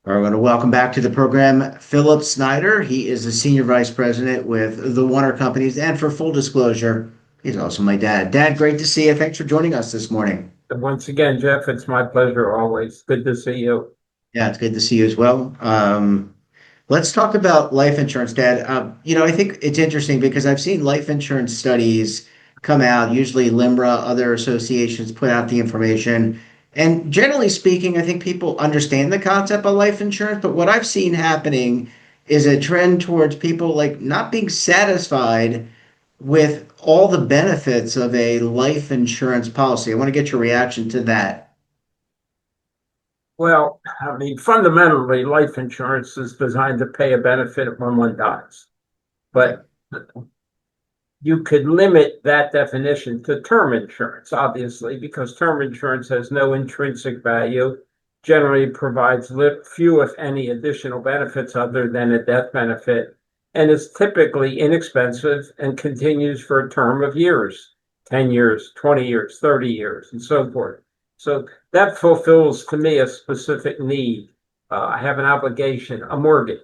We're going to welcome back to the program Phillip Snyder. He is the Senior Vice President with the Warner Companies. And for full disclosure, he's also my dad. Dad, great to see you. Thanks for joining us this morning. And once again, Jeff, it's my pleasure always. Good to see you. Yeah, it's good to see you as well. Let's talk about life insurance, Dad. I think it's interesting because I've seen life insurance studies come out, usually LIMRA, other associations put out the information. And generally speaking, I think people understand the concept of life insurance, but what I've seen happening is a trend towards people like not being satisfied with all the benefits of a life insurance policy. I want to get your reaction to that. Well, I mean, fundamentally, life insurance is designed to pay a benefit when one dies. Okay. But you could limit that definition to term insurance, obviously, because term insurance has no intrinsic value, generally provides few, if any, additional benefits other than a death benefit, and is typically inexpensive and continues for a term of years, 10 years, 20 years, 30 years, and so forth. So that fulfills to me a specific need. I have an obligation, a mortgage.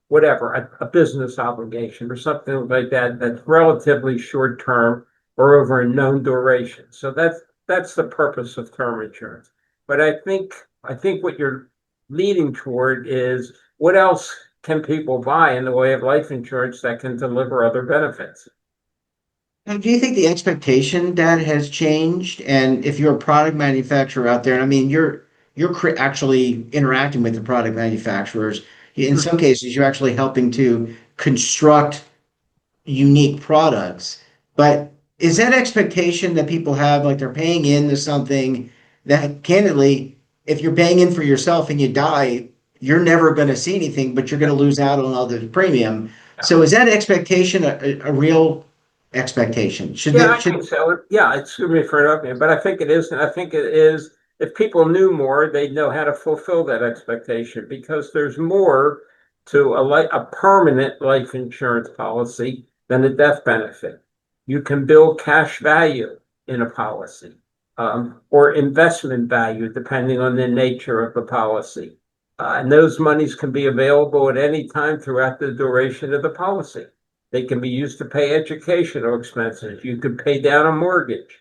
Whatever, a business obligation or something like that that's relatively short term or over a known duration. So that's the purpose of term insurance. But I think what you're leading toward is what else can people buy in the way of life insurance that can deliver other benefits? Now, do you think the expectation, Dad, has changed? And if you're a product manufacturer out there, and I mean, you're actually interacting with the product manufacturers. In some cases, you're actually helping to construct unique products. But is that expectation that people have, like they're paying into something that, candidly, if you're paying in for yourself and you die, you're never going to see anything, but you're going to lose out on all the premium. So is that expectation a real expectation? Should Yeah, that I should think so. Yeah, excuse me for interrupting, but I think it is, and I think it is. If people knew more, they'd know how to fulfill that expectation because there's more to a permanent life insurance policy than a death benefit. You can build cash value in a policy, or investment value, depending on the nature of the policy. And those monies can be available at any time throughout the duration of the policy. They can be used to pay educational expenses. You could pay down a mortgage.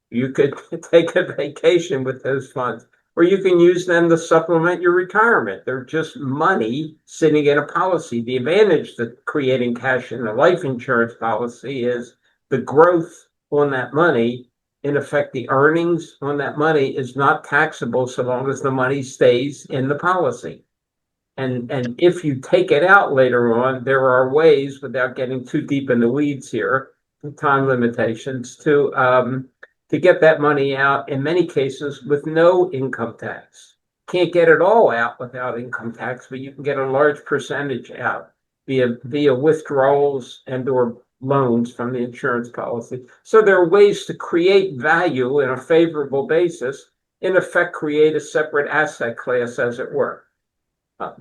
You could take a vacation with those funds, or you can use them to supplement your retirement. They're just money sitting in a policy. The advantage to creating cash in a life insurance policy is the growth on that money. In effect, the earnings on that money is not taxable so long as the money stays in the policy. And if you take it out later on, there are ways, without getting too deep in the weeds here, time limitations, to get that money out in many cases with no income tax. Can't get it all out without income tax, but you can get a large percentage out via withdrawals and or loans from the insurance policy. So there are ways to create value in a favorable basis, in effect, create a separate asset class, as it were.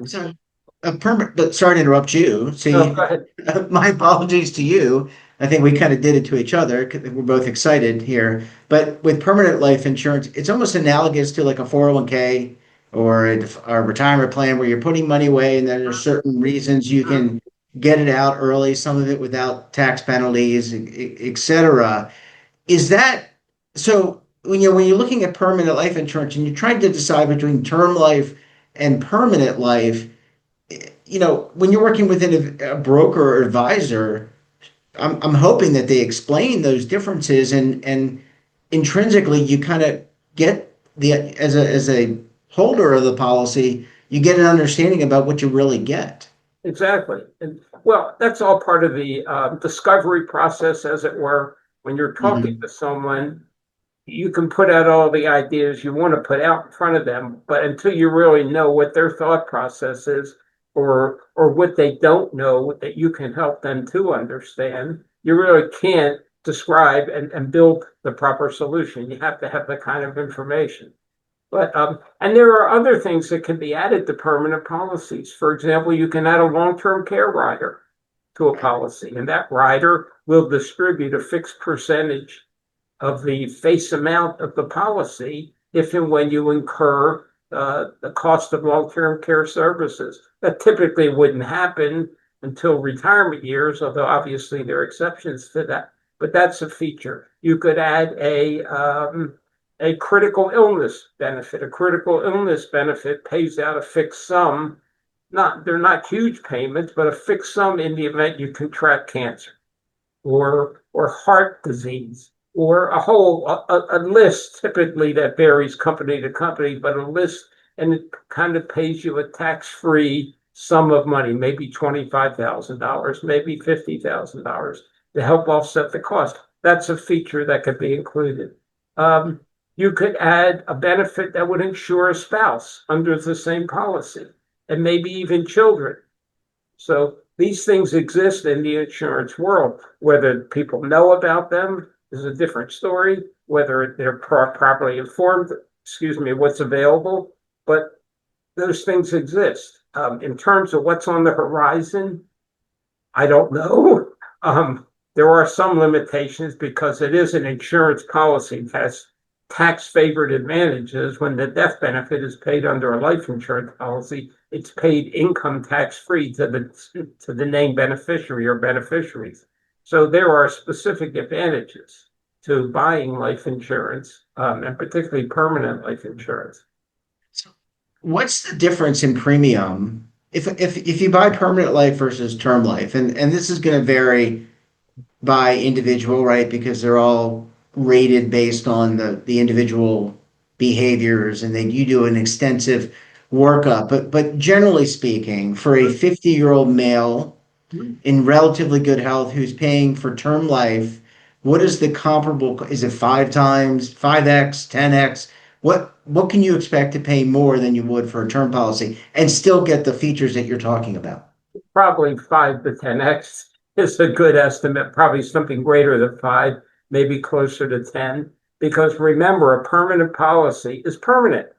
so a permanent? But sorry to interrupt you. No, See, go ahead. my apologies to you. I think we kind of did it to each other. 'Cause we're both excited here. But with permanent life insurance, it's almost analogous to like a 401k or a retirement plan where you're putting money away, and then there's certain reasons you can get it out early, some of it without tax penalties, et cetera. Is that so? When you're looking at permanent life insurance and you're trying to decide between term life and permanent life, when you're working within a broker or advisor, I'm hoping that they explain those differences, and intrinsically you kind of get the as a holder of the policy, you get an understanding about what you really get. Exactly. And well, that's all part of the discovery process, as it were. When you're talking Mhm. to someone, you can put out all the ideas you want to put out in front of them, but until you really know what their thought process is, or what they don't know that you can help them to understand, you really can't describe and build the proper solution. You have to have the kind of information. But and there are other things that can be added to permanent policies. For example, you can add a long-term care rider to a policy, and that rider will distribute a fixed percentage of the face amount of the policy if and when you incur the cost of long-term care services. That typically wouldn't happen until retirement years, although obviously there are exceptions to that. But that's a feature. You could add a critical illness benefit. A critical illness benefit pays out a fixed sum. They're not huge payments, but a fixed sum in the event you contract cancer or heart disease or a list typically that varies company to company, but a list, and it kind of pays you a tax-free sum of money, maybe $25,000, maybe $50,000 to help offset the cost. That's a feature that could be included. Um, you could add a benefit that would insure a spouse under the same policy and maybe even children. So these things exist in the insurance world. Whether people know about them is a different story, whether they're properly informed, excuse me, what's available, but those things exist. In terms of what's on the horizon, I don't know. Um, there are some limitations because it is an insurance policy that has tax favored advantages. When the death benefit is paid under a life insurance policy, it's paid income tax free to the named beneficiary or beneficiaries. So there are specific advantages to buying life insurance, and particularly permanent life insurance. So what's the difference in premium if you buy permanent life versus term life? And this is going to vary by individual, right? Because they're all rated based on the individual behaviors, and then you do an extensive workup. But generally speaking, for a 50-year-old male in relatively good health who's paying for term life, what is the comparable? Is it five times, 5x, 10x? What can you expect to pay more than you would for a term policy and still get the features that you're talking about? Probably 5 to 10x is a good estimate, probably something greater than five, maybe closer to 10. Because remember, a permanent policy is permanent.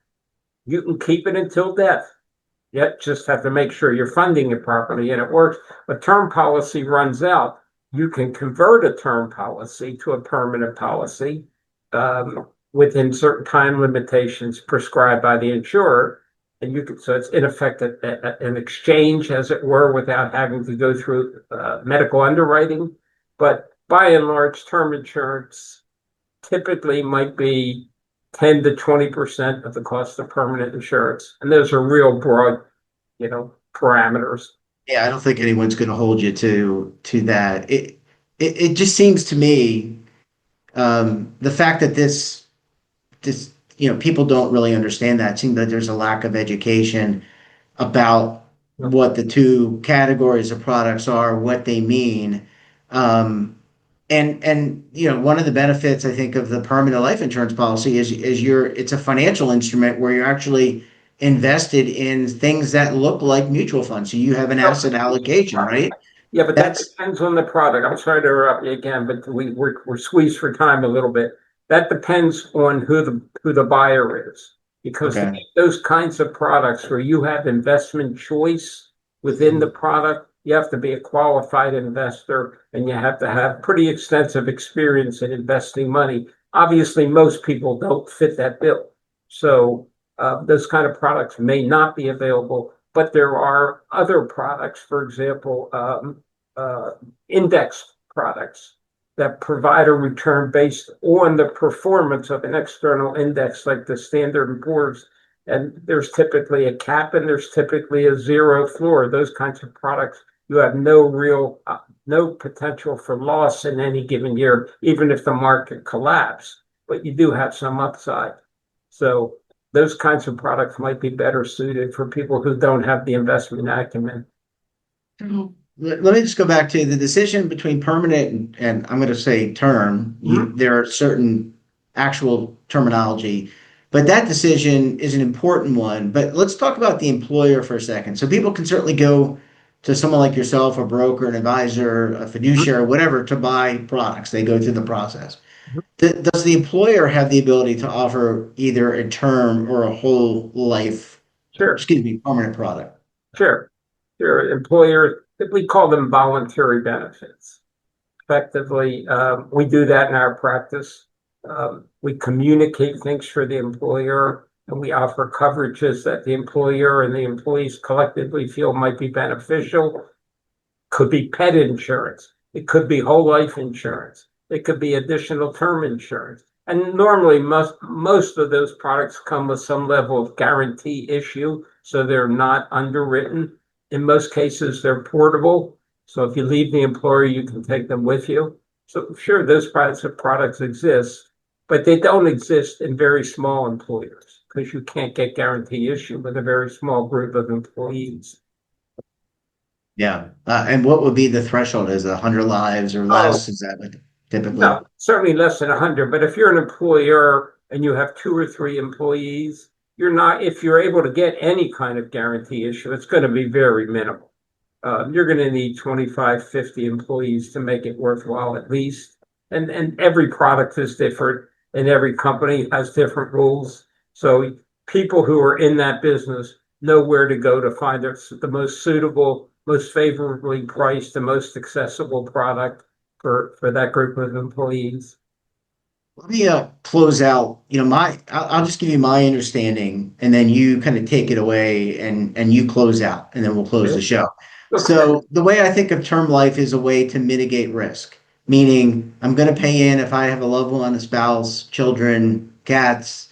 You can keep it until death. Yet just have to make sure you're funding it properly and it works. A term policy runs out. You can convert a term policy to a permanent policy within certain time limitations prescribed by the insurer. And you can, so it's in effect an exchange, as it were, without having to go through medical underwriting. But by and large, term insurance typically might be 10 to 20% of the cost of permanent insurance. And those are real broad, parameters. Yeah, I don't think anyone's going to hold you to that. It just seems to me the fact that this people don't really understand that. It seems that there's a lack of education about what the two categories of products are, what they mean. And one of the benefits I think of the permanent life insurance policy is it's a financial instrument where you're actually invested in things that look like mutual funds. So you have an asset allocation, right? Yeah, but that That's depends on the product. I'm sorry to interrupt you again, but we're squeezed for time a little bit. That depends on who the buyer is, because okay. those kinds of products where you have investment choice within the product, you have to be a qualified investor and you have to have pretty extensive experience in investing money. Obviously, most people don't fit that bill, so those kind of products may not be available. But there are other products, for example, uh, index products that provide a return based on the performance of an external index like the Standard and Poor's. And there's typically a cap and there's typically a zero floor. Those kinds of products, you have no potential for loss in any given year, even if the market collapses, but you do have some upside. So those kinds of products might be better suited for people who don't have the investment acumen. Let me just go back to the decision between permanent and I'm going to say term. Mhm. There are certain actual terminology, but that decision is an important one. But let's talk about the employer for a second. So people can certainly go to someone like yourself, a broker, an advisor, a fiduciary, whatever, to buy products. They go through the process. Does the employer have the ability to offer either a term or a whole life, Sure. excuse me, permanent product? Sure. Sure. Employer, we call them voluntary benefits. Effectively, we do that in our practice. We communicate things for the employer. and we offer coverages that the employer and the employees collectively feel might be beneficial. Could be pet insurance. It could be whole life insurance. It could be additional term insurance. And normally most of those products come with some level of guarantee issue, so they're not underwritten. In most cases, they're portable. So if you leave the employer, you can take them with you. So sure, those products exist, but they don't exist in very small employers because you can't get guarantee issue with a very small group of employees. Yeah. And what would be the threshold? Is it 100 lives or Oh, less? Is that what typically? no, certainly less than 100. But if you're an employer and you have 2 or 3 employees, you're not, if you're able to get any kind of guarantee issue, it's going to be very minimal. You're going to need 25, 50 employees to make it worthwhile at least. And every product is different and every company has different rules. So people who are in that business know where to go to find the most suitable, most favorably priced, the most accessible product for that group of employees. Let me close out. I'll just give you my understanding, and then you kind of take it away, and you close out, and then we'll close the Okay. show. Okay. So the way I think of term life is a way to mitigate risk, meaning I'm going to pay in if I have a loved one, a spouse, children, cats,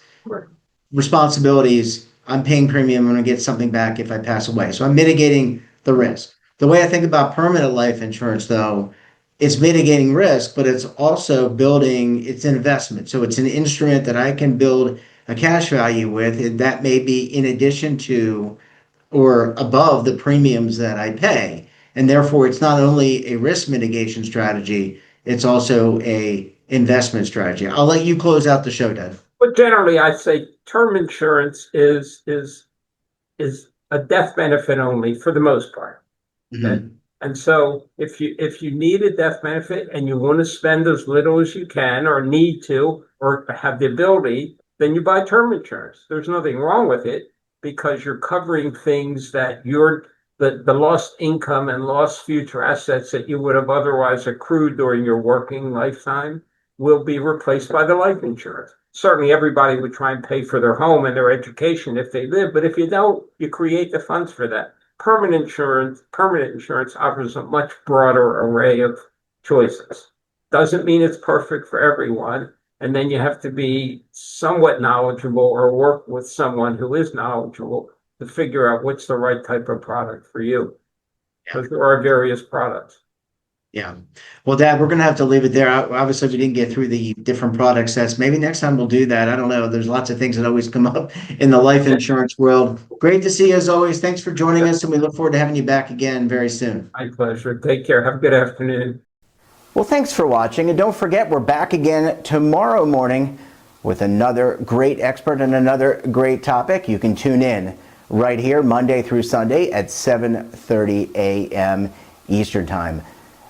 responsibilities. I'm paying premium. I'm going to get something back if I pass away. So I'm mitigating the risk. The way I think about permanent life insurance, though, it's mitigating risk, but it's also building, it's an investment. So it's an instrument that I can build a cash value with, and that may be in addition to or above the premiums that I pay. And therefore, it's not only a risk mitigation strategy, it's also a investment strategy. I'll let you close out the show, Dad. But generally, I say term insurance is a death benefit only for the most part. Okay. Mhm. And so if you need a death benefit and you want to spend as little as you can or need to or have the ability, then you buy term insurance. There's nothing wrong with it because you're covering things that the lost income and lost future assets that you would have otherwise accrued during your working lifetime will be replaced by the life insurance. Certainly everybody would try and pay for their home and their education if they live, but if you don't, you create the funds for that. Permanent insurance offers a much broader array of choices. Doesn't mean it's perfect for everyone. And then you have to be somewhat knowledgeable or work with someone who is knowledgeable to figure out what's the right type of product for you. Yeah. Because there are various products. Yeah. Well, Dad, we're going to have to leave it there. Obviously, we didn't get through the different product sets. Maybe next time we'll do that. I don't know. There's lots of things that always come up in the life insurance world. Great to see you as always. Thanks for joining us, and we look forward to having you back again very soon. My pleasure. Take care. Have a good afternoon. Well, thanks for watching, and don't forget, we're back again tomorrow morning with another great expert and another great topic. You can tune in right here Monday through Sunday at 7:30 a.m. Eastern Time.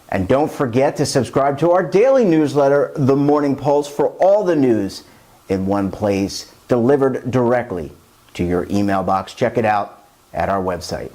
And don't forget to subscribe to our daily newsletter, The Morning Pulse, for all the news in one place, delivered directly to your email box. Check it out at our website.